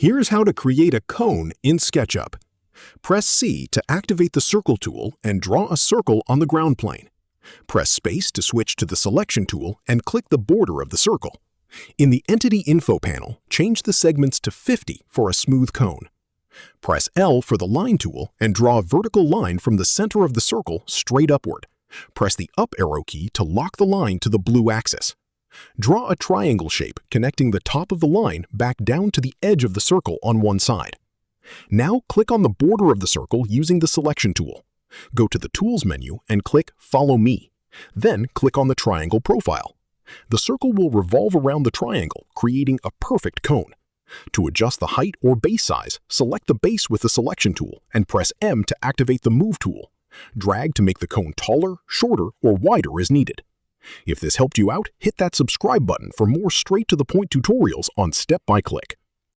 Here's how to create a cone in SketchUp. Press C to activate the Circle tool and draw a circle on the ground plane. Press Space to switch to the Selection tool and click the border of the circle. In the Entity Info panel, change the segments to 50 for a smooth cone. Press L for the Line tool and draw a vertical line from the center of the circle straight upward. Press the up arrow key to lock the line to the blue axis. Draw a triangle shape connecting the top of the line back down to the edge of the circle on one side. Now click on the border of the circle using the Selection tool. Go to the Tools menu and click Follow Me. Then click on the triangle profile. The circle will revolve around the triangle, creating a perfect cone. To adjust the height or base size, select the base with the Selection tool and press M to activate the Move tool. Drag to make the cone taller, shorter, or wider as needed. If this helped you out, hit that subscribe button for more straight-to-the-point tutorials on step-by-click.